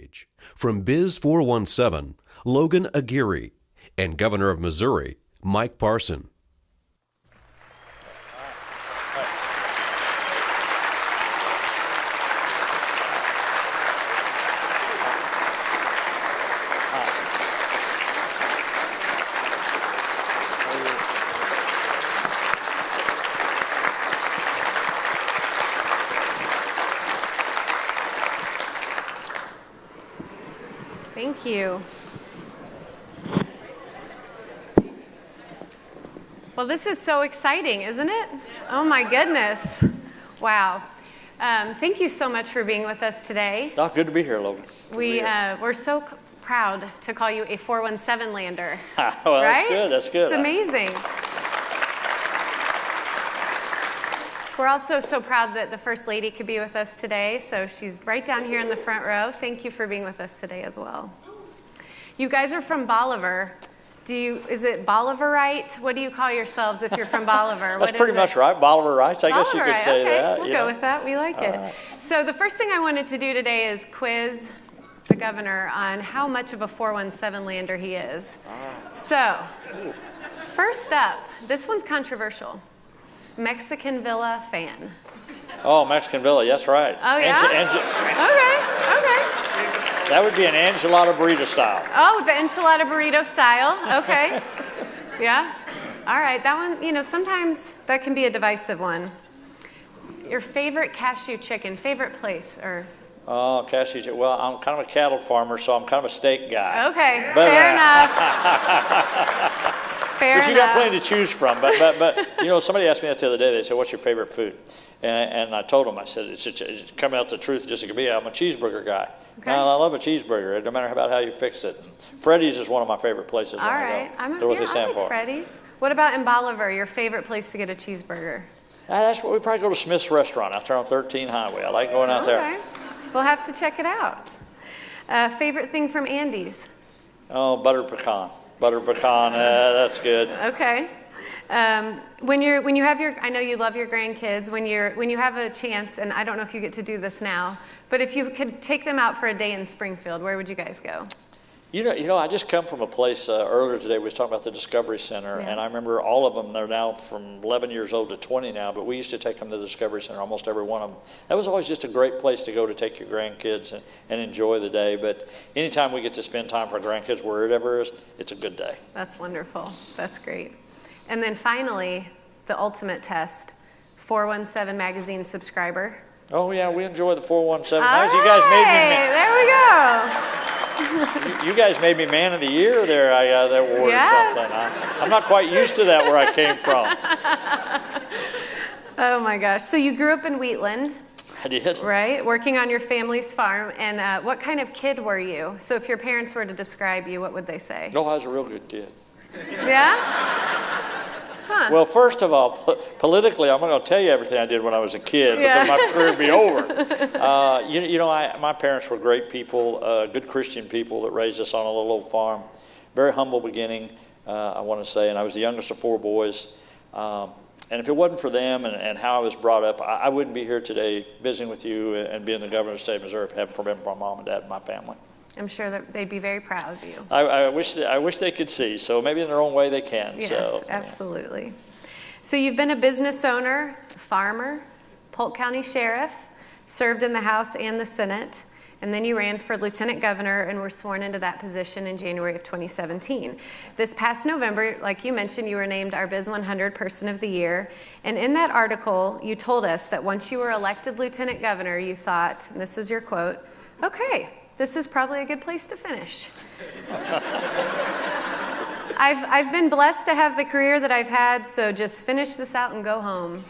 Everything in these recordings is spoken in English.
stage from Biz 417, Logan Aguirre, and Governor of Missouri, Mike Parson. Thank you. Well, this is so exciting, isn't it? Oh my goodness. Wow. Thank you so much for being with us today. Oh, good to be here, Logan. We're so proud to call you a 417 lander. Well, right? That's good. It's amazing. We're also so proud that the First Lady could be with us today, so she's right down here in the front row. Thank you for being with us today as well. You guys are from Bolivar. Is it Bolivarite? What do you call yourselves if you're from Bolivar? That's pretty much right, Bolivarite. I guess you could say okay. that. We'll go with that. We like it. Right. So the first thing I wanted to do today is quiz the governor on how much of a 417 lander he is. So, first up, this one's controversial. Mexican Villa fan. Oh, Mexican Villa, that's right. Oh, yeah? Okay. That would be an enchilada burrito style. Oh, the enchilada burrito style. Okay. Yeah. All right. That one, sometimes that can be a divisive one. Your favorite cashew chicken, favorite place, or? Oh, cashew chicken. Well, I'm kind of a cattle farmer, so I'm kind of a steak guy. Okay. Fair enough. But you got plenty to choose from. But somebody asked me that the other day. They said, "What's your favorite food?" And I told them, I said, it's coming out the truth just as it can be. I'm a cheeseburger guy. Okay. And I love a cheeseburger, no matter about how you fix it. Freddy's is one of my favorite places. All right. I like Freddy's. What about in Bolivar, your favorite place to get a cheeseburger? That's what we probably go to Smith's Restaurant out there on 13 Highway. I like going out there. We'll have to check it out. Favorite thing from Andy's? Oh, buttered pecan. Buttered pecan, that's good. Okay. When you have I know you love your grandkids. When you have a chance, and I don't know if you get to do this now, but if you could take them out for a day in Springfield, where would you guys go? I just come from a place earlier today. We was talking about the Discovery Center, and I remember all of them. They're now from 11 years old to 20 now, but we used to take them to the Discovery Center, almost every one of them. That was always just a great place to go to take your grandkids and enjoy the day. But anytime we get to spend time for our grandkids, wherever it is, it's a good day. That's wonderful. That's great. And then finally, the ultimate test, 417 magazine subscriber. Oh yeah, we enjoy the 417 magazine. You guys made me. There we go. You guys made me Man of the Year there. I got that award or something. I'm not quite used to that where I came from. Oh my gosh. So you grew up in Wheatland. I did. Right? Working on your family's farm. And what kind of kid were you? So if your parents were to describe you, what would they say? No, I was a real good kid. Yeah? Huh. Well, first of all, politically, I'm not going to tell you everything I did when I was a kid because my career would be over. My parents were great people, good Christian people that raised us on a little old farm. Very humble beginning, I want to say, and I was the youngest of 4 boys. And if it wasn't for them and how I was brought up, I wouldn't be here today visiting with you and being the governor of the state of Missouri if it hadn't been for my mom and dad and my family. I'm sure that they'd be very proud of you. I wish they could see. So maybe in their own way they can. Yes, absolutely. So you've been a business owner, farmer, Polk County Sheriff, served in the House and the Senate, and then you ran for Lieutenant Governor and were sworn into that position in January of 2017. This past November, like you mentioned, you were named our Biz 100 Person of the Year. And in that article, you told us that once you were elected Lieutenant Governor, you thought, and this is your quote, "Okay, this is probably a good place to finish." I've been blessed to have the career that I've had, so just finish this out and go home.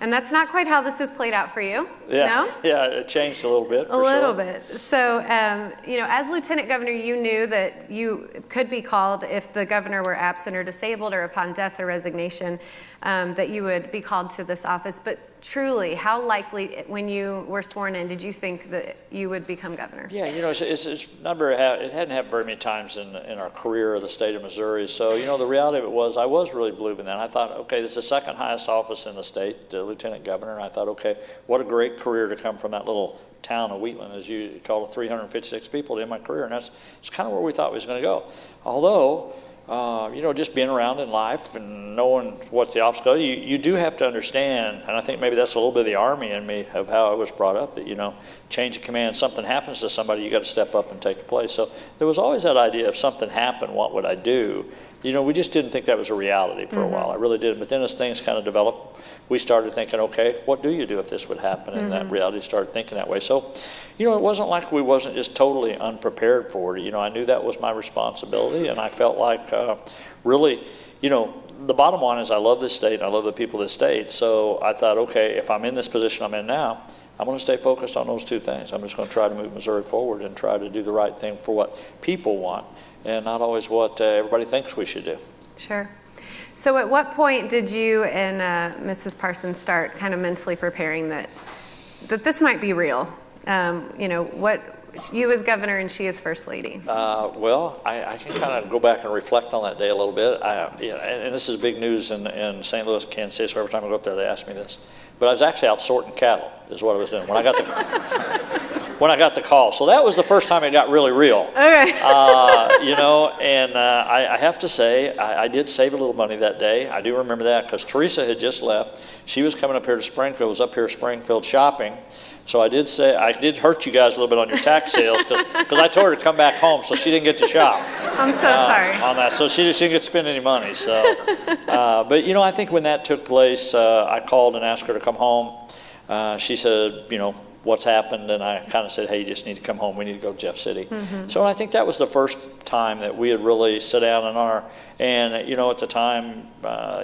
And that's not quite how this has played out for you. Yeah. No? Yeah, it changed a little bit. A little bit. So, as Lieutenant Governor, you knew that you could be called if the governor were absent or disabled or upon death or resignation, that you would be called to this office. But truly, how likely, when you were sworn in, did you think that you would become governor? Yeah, it's not very, it hadn't happened very many times in our career of the state of Missouri. So, the reality of it was I was really believing that. I thought, okay, this is the second highest office in the state, Lieutenant Governor. And I thought, okay, what a great career to come from that little town of Wheatland, as you call it, 356 people to end my career, and that's kind of where we thought we was going to go. Although, just being around in life and knowing what the obstacle is, you do have to understand, and I think maybe that's a little bit of the Army in me of how I was brought up, that, change of command, something happens to somebody, you got to step up and take a place. So there was always that idea, if something happened, what would I do? We just didn't think that was a reality for a while. I really didn't. But then as things kind of developed, we started thinking, okay, what do you do if this would happen? And that reality started thinking that way. So, it wasn't like we wasn't just totally unprepared for it. I knew that was my responsibility, and I felt like really, the bottom line is I love this state and I love the people of this state. So I thought, okay, if I'm in this position I'm in now, I'm going to stay focused on those two things. I'm just going to try to move Missouri forward and try to do the right thing for what people want and not always what everybody thinks we should do. Sure. So at what point did you and Mrs. Parson start kind of mentally preparing that this might be real? What you as governor and she as first lady? Well, I can kind of go back and reflect on that day a little bit. And this is big news in St. Louis, Kansas City, so every time I go up there they ask me this. But I was actually out sorting cattle is what I was doing when I got the call. So that was the first time it got really real. Okay. I have to say, I did save a little money that day. I do remember that because Teresa had just left. She was coming up here to Springfield, was up here at Springfield shopping. So I did say, I did hurt you guys a little bit on your tax sales because I told her to come back home, so she didn't get to shop. I'm so sorry. On that, so she didn't get to spend any money. So, but I think when that took place, I called and asked her to come home. She said, what's happened, and I kind of said, hey, you just need to come home. We need to go to Jeff City. So I think that was the first time that we had really sat down and at the time,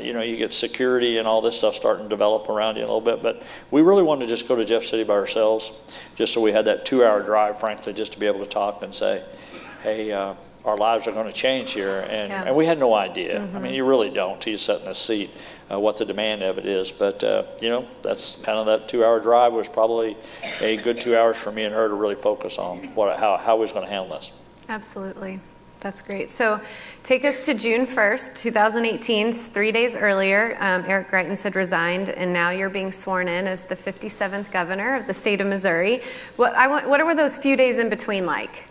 you get security and all this stuff starting to develop around you a little bit, but we really wanted to just go to Jeff City by ourselves, just so we had that 2-hour drive, frankly, just to be able to talk and say, hey, our lives are going to change here, and we had no idea. I mean, you really don't till you sit in the seat what the demand of it is. But that's kind of that 2-hour drive was probably a good 2 hours for me and her to really focus on how we was going to handle this. Absolutely. That's great. So take us to June 1st, 2018, 3 days earlier. Eric Greitens had resigned, and now you're being sworn in as the 57th governor of the state of Missouri. What were those few days in between like?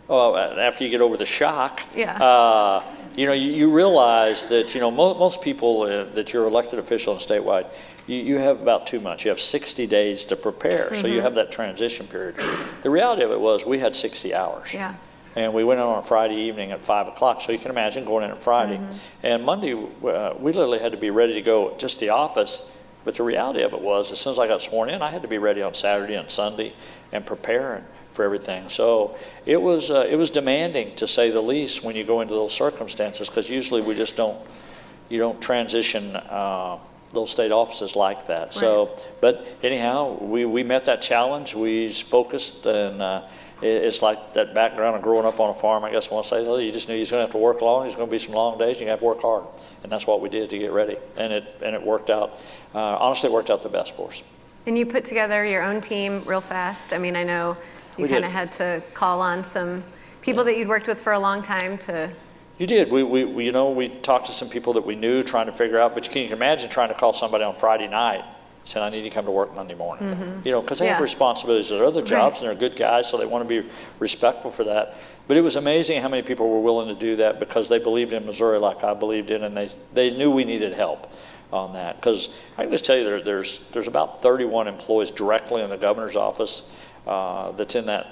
Well, after you get over the shock, yeah. You realize that, most people that you're elected official and statewide, you have about 2 months. You have 60 days to prepare, so you have that transition period. The reality of it was we had 60 hours. Yeah. And we went in on a Friday evening at 5 o'clock, so you can imagine going in on Friday. And Monday, we literally had to be ready to go just the office. But the reality of it was, as soon as I got sworn in, I had to be ready on Saturday and Sunday and preparing for everything. So it was demanding, to say the least, when you go into those circumstances, because usually we just you don't transition those state offices like that. Right. So, but anyhow, we met that challenge. We focused, and it's like that background of growing up on a farm. I guess I want to say, you just knew you was going to have to work long. There's going to be some long days. You have to work hard, and that's what we did to get ready. And it worked out. Honestly, it worked out the best for us. And you put together your own team real fast. I mean, I know you kind of had to call on some people that you'd worked with for a long time to. You did. We talked to some people that we knew, trying to figure out. But you can imagine trying to call somebody on Friday night, saying, "I need you to come to work Monday morning." Because they have responsibilities. There are other jobs, and they're good guys, so they want to be respectful for that. But it was amazing how many people were willing to do that because they believed in Missouri like I believed in, and they knew we needed help on that. Because I can just tell you, there's about 31 employees directly in the governor's office. That's in that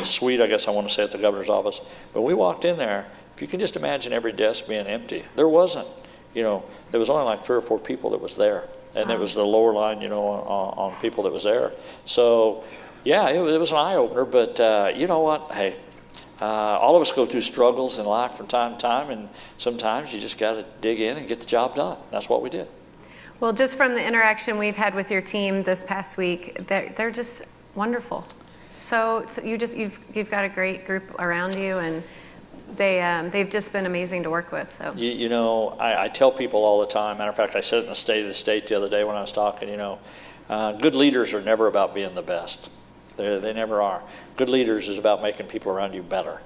suite, I guess I want to say, at the governor's office. But we walked in there, if you can just imagine every desk being empty. There wasn't, there was only like 3 or 4 people that was there. And it was the lower line, on people that was there. So, yeah, it was an eye-opener. But you know what? Hey, all of us go through struggles in life from time to time. And sometimes you just got to dig in and get the job done. That's what we did. Well, just from the interaction we've had with your team this past week, they're just wonderful. So you've got a great group around you, and they've just been amazing to work with. So I tell people all the time. Matter of fact, I said it in the State of the State the other day when I was talking. Good leaders are never about being the best. They never are. Good leaders is about making people around you better.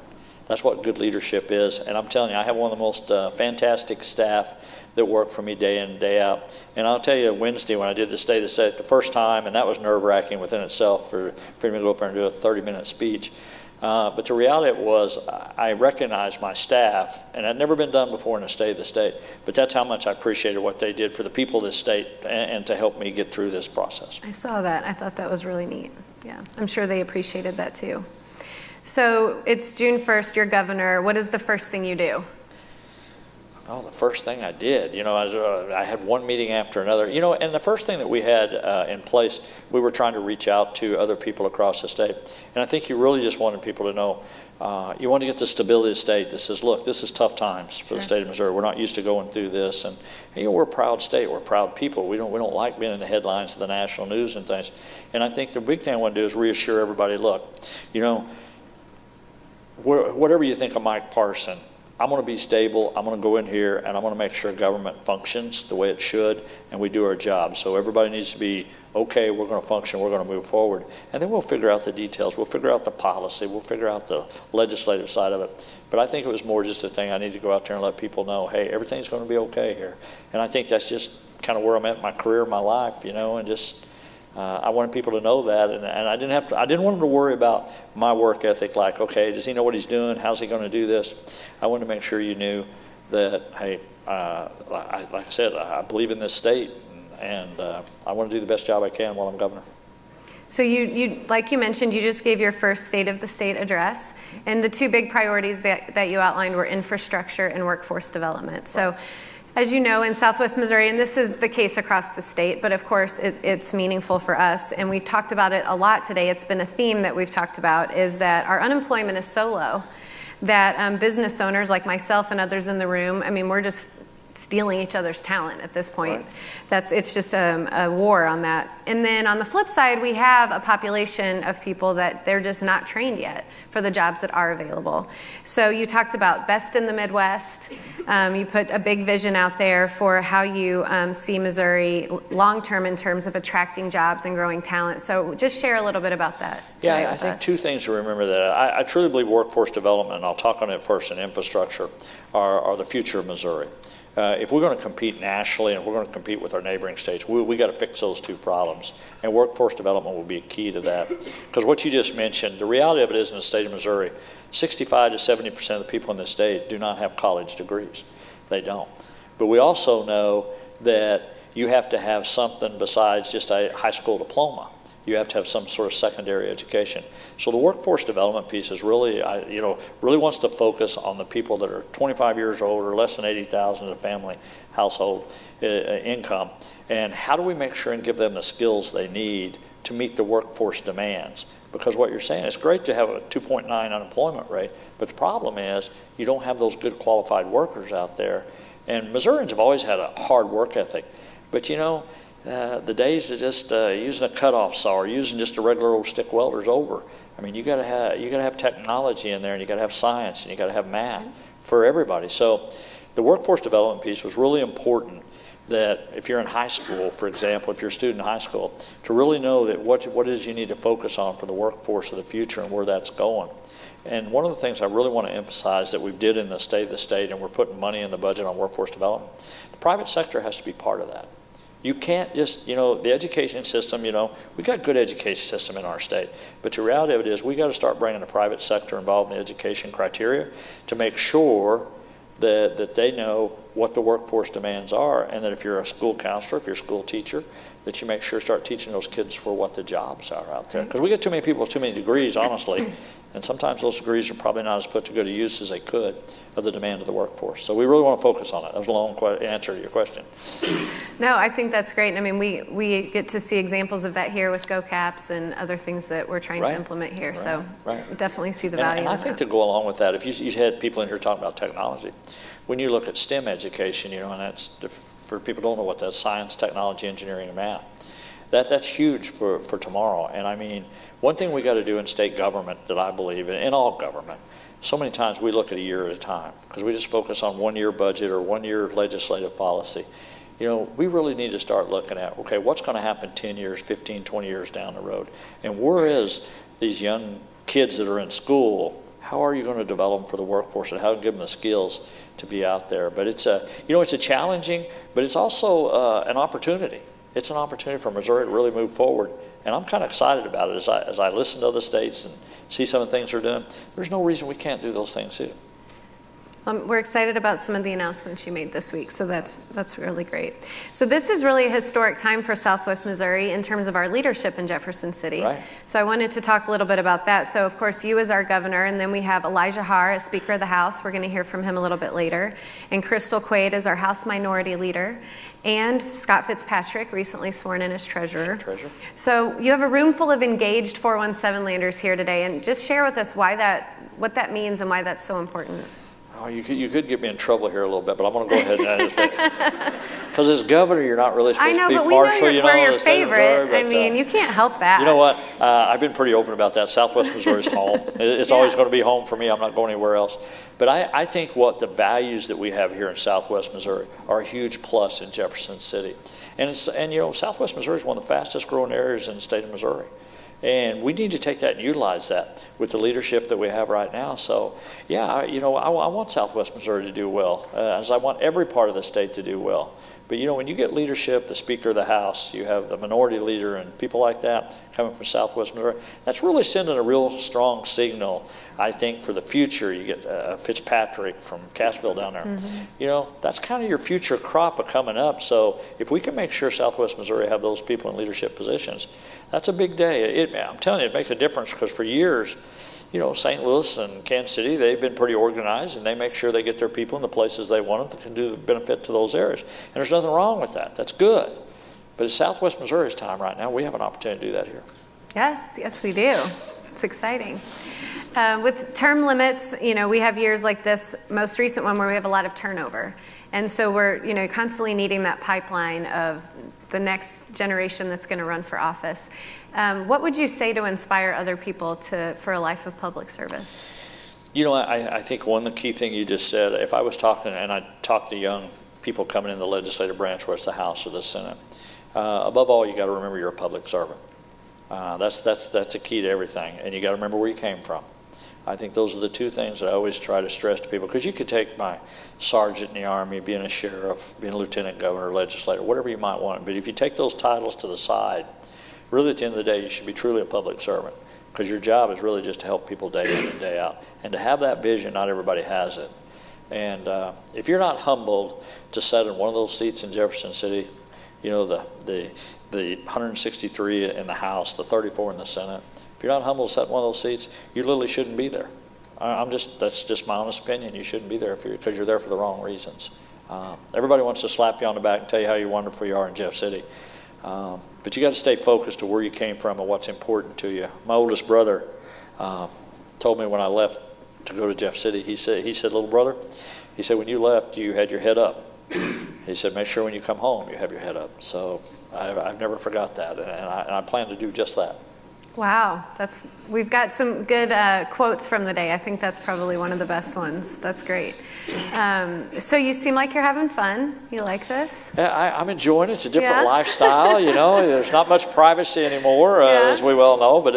That's what good leadership is. And I'm telling you, I have one of the most fantastic staff that work for me day in and day out. And I'll tell you, Wednesday when I did the State of the State the first time, and that was nerve-wracking within itself for me to go up there and do a 30-minute speech. But the reality of it was I recognized my staff, and I'd never been done before in a State of the State, but that's how much I appreciated what they did for the people of this state and to help me get through this process. I saw that. I thought that was really neat. Yeah, I'm sure they appreciated that too. So it's June 1st, you're governor. What is the first thing you do? Oh, the first thing I did, I had one meeting after another, and the first thing that we had in place, we were trying to reach out to other people across the state. And I think you really just wanted people to know, you want to get the stability of the state that says, look, this is tough times for the state of Missouri. We're not used to going through this. And, we're a proud state. We're proud people. We don't like being in the headlines of the national news and things. And I think the big thing I want to do is reassure everybody, look, whatever you think of Mike Parson, I'm going to be stable, I'm going to go in here, and I'm going to make sure government functions the way it should, and we do our job. So everybody needs to be, okay, we're going to function, we're going to move forward. And then we'll figure out the details. We'll figure out the policy. We'll figure out the legislative side of it. But I think it was more just a thing I need to go out there and let people know, hey, everything's going to be okay here. And I think that's just kind of where I'm at in my career, my life, and just I wanted people to know that, and I didn't want them to worry about my work ethic, like, okay, does he know what he's doing? How's he going to do this? I wanted to make sure you knew that, hey, like I said, I believe in this state, and I want to do the best job I can while I'm governor. So you like you mentioned, you just gave your first State of the State address, and the two big priorities that you outlined were infrastructure and workforce development. So. As you know, in Southwest Missouri, and this is the case across the state, but of course it's meaningful for us, and we've talked about it a lot today. It's been a theme that we've talked about, is that our unemployment is so low that business owners like myself and others in the room, we're just stealing each other's talent at this point. Right. It's just a war on that. And then on the flip side, we have a population of people that they're just not trained yet for the jobs that are available. So you talked about best in the Midwest. You put a big vision out there for how you see Missouri long-term in terms of attracting jobs and growing talent. So just share a little bit about that. Yeah, I think two things to remember that. I truly believe workforce development, and I'll talk on it first, and infrastructure are the future of Missouri. If we're going to compete nationally and if we're going to compete with our neighboring states, we got to fix those two problems. And workforce development will be a key to that. Because what you just mentioned, the reality of it is in the state of Missouri, 65 to 70% of the people in the state do not have college degrees. They don't. But we also know that you have to have something besides just a high school diploma. You have to have some sort of secondary education. So the workforce development piece is really, really wants to focus on the people that are 25 years old or less than 80,000 in a family household income. And how do we make sure and give them the skills they need to meet the workforce demands? Because what you're saying, it's great to have a 2.9 unemployment rate, but the problem is you don't have those good qualified workers out there. And Missourians have always had a hard work ethic. But the days of just using a cutoff saw or using just a regular old stick welder is over. You got to have technology in there, and you got to have science, and you got to have math for everybody. So the workforce development piece was really important. That if you're in high school, for example, if you're a student in high school, to really know that what it is you need to focus on for the workforce of the future and where that's going. And one of the things I really want to emphasize that we did in the State of the State, and we're putting money in the budget on workforce development, the private sector has to be part of that. You can't just, the education system, we got a good education system in our state, but the reality of it is we got to start bringing the private sector involved in the education criteria to make sure that they know what the workforce demands are, and that if you're a school counselor, if you're a school teacher, that you make sure start teaching those kids for what the jobs are out there. Because we get too many people with too many degrees, honestly, and sometimes those degrees are probably not as put to good a use as they could of the demand of the workforce. So we really want to focus on it. That was a long answer to your question. No, I think that's great. We get to see examples of that here with GoCaps and other things that we're trying to implement here. So definitely see the value. And I think to go along with that, if you had people in here talking about technology, when you look at STEM education, and that's for people who don't know what that's, science, technology, engineering, and math. That's huge for tomorrow. And one thing we got to do in state government that I believe in all government, so many times we look at a year at a time because we just focus on 1 year budget or 1 year legislative policy. We really need to start looking at, okay, what's going to happen 10 years, 15, 20 years down the road? And where is these young kids that are in school? how are you going to develop them for the workforce and how to give them the skills to be out there? But it's it's a challenging, but it's also an opportunity. It's an opportunity for Missouri to really move forward. And I'm kind of excited about it as I listen to other states and see some of the things they're doing. There's no reason we can't do those things too. We're excited about some of the announcements you made this week, so that's really great. So this is really a historic time for Southwest Missouri in terms of our leadership in Jefferson City. Right. So I wanted to talk a little bit about that. So of course you as our governor, and then we have Elijah Haar as Speaker of the House. We're going to hear from him a little bit later. And Crystal Quaid as our House Minority Leader. And Scott Fitzpatrick, recently sworn in as Treasurer. So you have a room full of engaged 417 landers here today, and just share with us what that means and why that's so important. Oh, you could get me in trouble here a little bit, but I'm going to go ahead and answer it. Because as governor, you're not really supposed to be partial. I know, but we know we're your favorite. I mean, you can't help that. You know what? I've been pretty open about that. Southwest Missouri's home. It's always going to be home for me. I'm not going anywhere else. But I think what the values that we have here in Southwest Missouri are a huge plus in Jefferson City. And Southwest Missouri is one of the fastest growing areas in the state of Missouri. And we need to take that and utilize that with the leadership that we have right now. So, yeah, I want Southwest Missouri to do well, as I want every part of the state to do well. But, when you get leadership, the Speaker of the House, you have the minority leader and people like that coming from Southwest Missouri, that's really sending a real strong signal, I think, for the future. You get Fitzpatrick from Cassville down there. Mm-hmm. That's kind of your future crop of coming up. So if we can make sure Southwest Missouri have those people in leadership positions, that's a big day. I'm telling you, it makes a difference because for years, St. Louis and Kansas City, they've been pretty organized, and they make sure they get their people in the places they want them that can do the benefit to those areas. And there's nothing wrong with that. That's good. But it's Southwest Missouri's time right now. We have an opportunity to do that here. Yes, we do. It's exciting. With term limits, we have years like this most recent one where we have a lot of turnover. And so we're, constantly needing that pipeline of the next generation that's going to run for office. What would you say to inspire other people for a life of public service? I think one of the key thing you just said, if I was talking, and I talk to young people coming in the legislative branch, whether it's the House or the Senate, above all, you got to remember you're a public servant. That's a key to everything, and you got to remember where you came from. I think those are the two things that I always try to stress to people, because you could take my sergeant in the Army, being a sheriff, being a lieutenant governor, legislator, whatever you might want, but if you take those titles to the side, really at the end of the day, you should be truly a public servant, because your job is really just to help people day in and day out. And to have that vision, not everybody has it. And if you're not humbled to sit in one of those seats in Jefferson City, the 163 in the House, the 34 in the Senate, if you're not humble to sit in one of those seats, you literally shouldn't be there. That's just my honest opinion. You shouldn't be there because you're there for the wrong reasons. Everybody wants to slap you on the back and tell you how wonderful you are in Jeff City. But you got to stay focused to where you came from and what's important to you. My oldest brother told me when I left to go to Jeff City, he said, little brother, he said, when you left, you had your head up. He said, make sure when you come home, you have your head up. So I've never forgot that, and I plan to do just that. Wow, we've got some good quotes from the day. I think that's probably one of the best ones. That's great. So you seem like you're having fun. You like this? Yeah, I'm enjoying it. It's a different lifestyle, There's not much privacy anymore, as we well know, but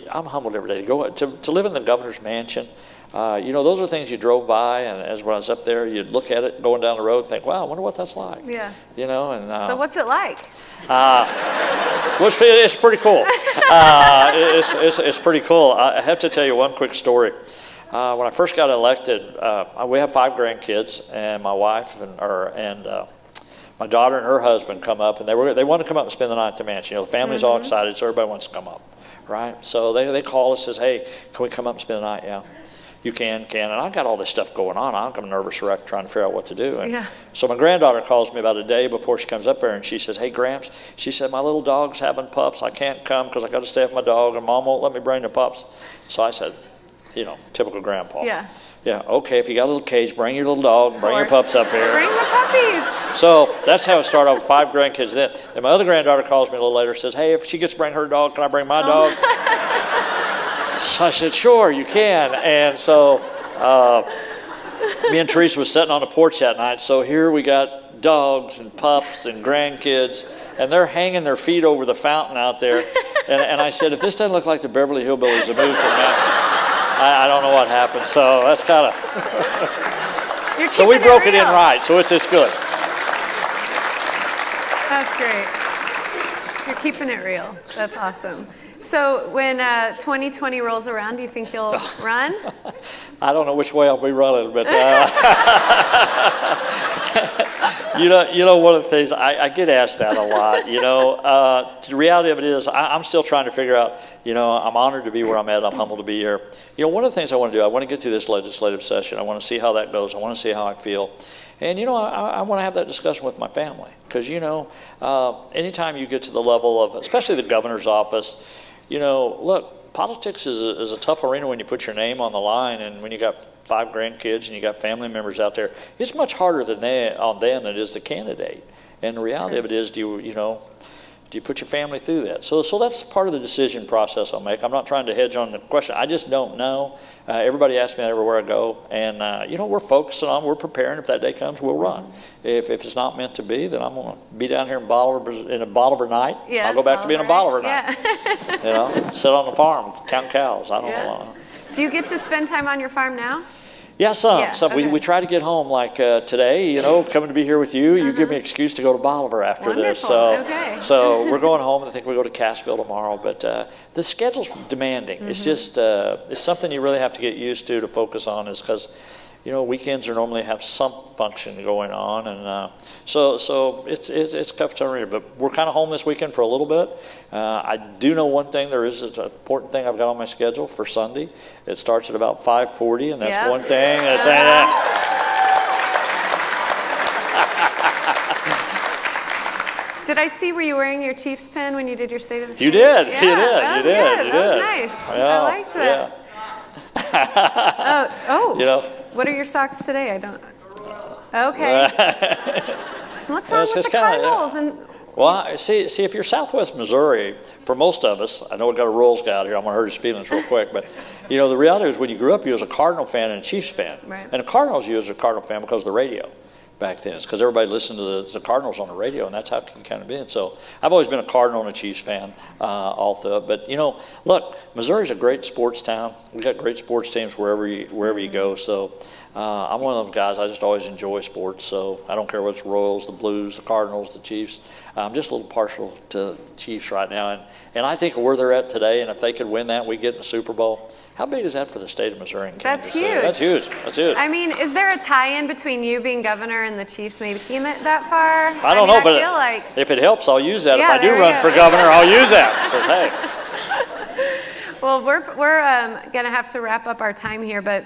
I'm humbled every day to live in the governor's mansion. Those are things you drove by, and as when I was up there, you'd look at it going down the road and think, wow, I wonder what that's like. Yeah. So what's it like? It's pretty cool. It's pretty cool. I have to tell you one quick story. When I first got elected, we have 5 grandkids, and my wife and my daughter and her husband come up, and they want to come up and spend the night at the mansion. The family's all excited, so everybody wants to come up, right? So they call us, says, hey, can we come up and spend the night? Yeah. You can, and I got all this stuff going on. I'm a nervous wreck trying to figure out what to do. And so my granddaughter calls me about a day before she comes up there, and she says, hey, Gramps, she said, my little dog's having pups. I can't come because I got to stay with my dog, and Mom won't let me bring the pups. So I said, typical grandpa. Yeah, okay, if you got a little cage, bring your little dog, bring your pups up here. Bring the puppies. So that's how it started off with 5 grandkids. Then my other granddaughter calls me a little later and says, hey, if she gets to bring her dog, can I bring my dog? So I said, sure, you can. And so me and Teresa was sitting on the porch that night. So here we got dogs and pups and grandkids, and they're hanging their feet over the fountain out there. And I said, if this doesn't look like the Beverly Hillbillies have moved to Memphis, I don't know what happened. So that's kind of. So we broke it in right. So it's good. That's great. You're keeping it real. That's awesome. So when 2020 rolls around, do you think you'll run? I don't know which way I'll be running, but you know, one of the things I get asked that a lot. The reality of it is, I'm still trying to figure out. I'm honored to be where I'm at. I'm humbled to be here. One of the things I want to do, I want to get through this legislative session. I want to see how that goes. I want to see how I feel. And, I want to have that discussion with my family. Because, anytime you get to the level of, especially the governor's office, look, politics is a tough arena when you put your name on the line, and when you got 5 grandkids and you got family members out there. It's much harder on them than it is the candidate. And the reality of it is, do you put your family through that? So that's part of the decision process I'll make. I'm not trying to hedge on the question. I just don't know. Everybody asks me that everywhere I go. And, we're focusing on, we're preparing. If that day comes, we'll run. If it's not meant to be, then I'm going to be down here in a Bolivar night. Yeah, I'll go back to being a Bolivar night. Yeah. Sit on the farm, count cows. I don't know. Do you get to spend time on your farm now? Yeah, some. Okay. We try to get home like today, coming to be here with you. You give me an excuse to go to Bolivar after this. So we're going home, and I think we go to Cassville tomorrow. But the schedule's demanding. It's just it's something you really have to get used to focus on, is because weekends are normally have some function going on, and so it's tough to read. But we're kind of home this weekend for a little bit. I do know one thing. There is an important thing I've got on my schedule for Sunday. It starts at about 5:40, and that's one thing. Did I see, were you wearing your Chiefs pin when you did your State of the State? You did. Yeah. You did. That was nice. I like that. Yeah. What are your socks today? I don't. Okay. What's wrong with the Cardinals? Well, see, if you're Southwest Missouri, for most of us, I know we've got a Royals guy out here. I'm going to hurt his feelings real quick, but the reality is, when you grew up, you was a Cardinal fan and a Chiefs fan, right. And the Cardinals, you was a Cardinal fan because of the radio back then. It's because everybody listened to the Cardinals on the radio, and that's how it can kind of be. And so I've always been a Cardinal and a Chiefs fan all through. But look, Missouri's a great sports town. We got great sports teams wherever you go. So I'm one of those guys. I just always enjoy sports. So I don't care what's Royals, the Blues, the Cardinals, the Chiefs. I'm just a little partial to the Chiefs right now. And I think where they're at today, and if they could win that, we get in the Super Bowl. How big is that for the state of Missouri and Kansas City? That's huge. That's huge. I mean, is there a tie-in between you being governor and the Chiefs making it that far? I don't know, but I feel like... if it helps, I'll use that. Yeah, if I do run for governor, I'll use that. Says, hey. Well, we're going to have to wrap up our time here, but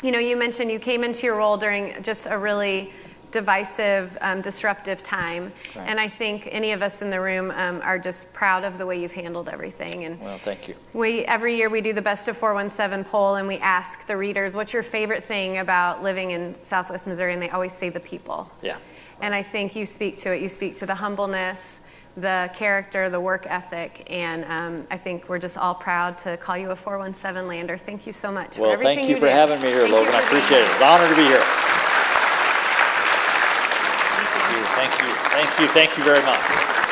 you mentioned you came into your role during just a really divisive, disruptive time. Right. And I think any of us in the room are just proud of the way you've handled everything. And well, thank you. Every year we do the Best of 417 poll, and we ask the readers, what's your favorite thing about living in Southwest Missouri? And they always say the people. Yeah. And I think you speak to it. You speak to the humbleness, the character, the work ethic, and I think we're just all proud to call you a 417 lander. Thank you so much for everything you do. Well, thank you for having me here, Logan. I appreciate it. It's an honor to be here. Thank you very much.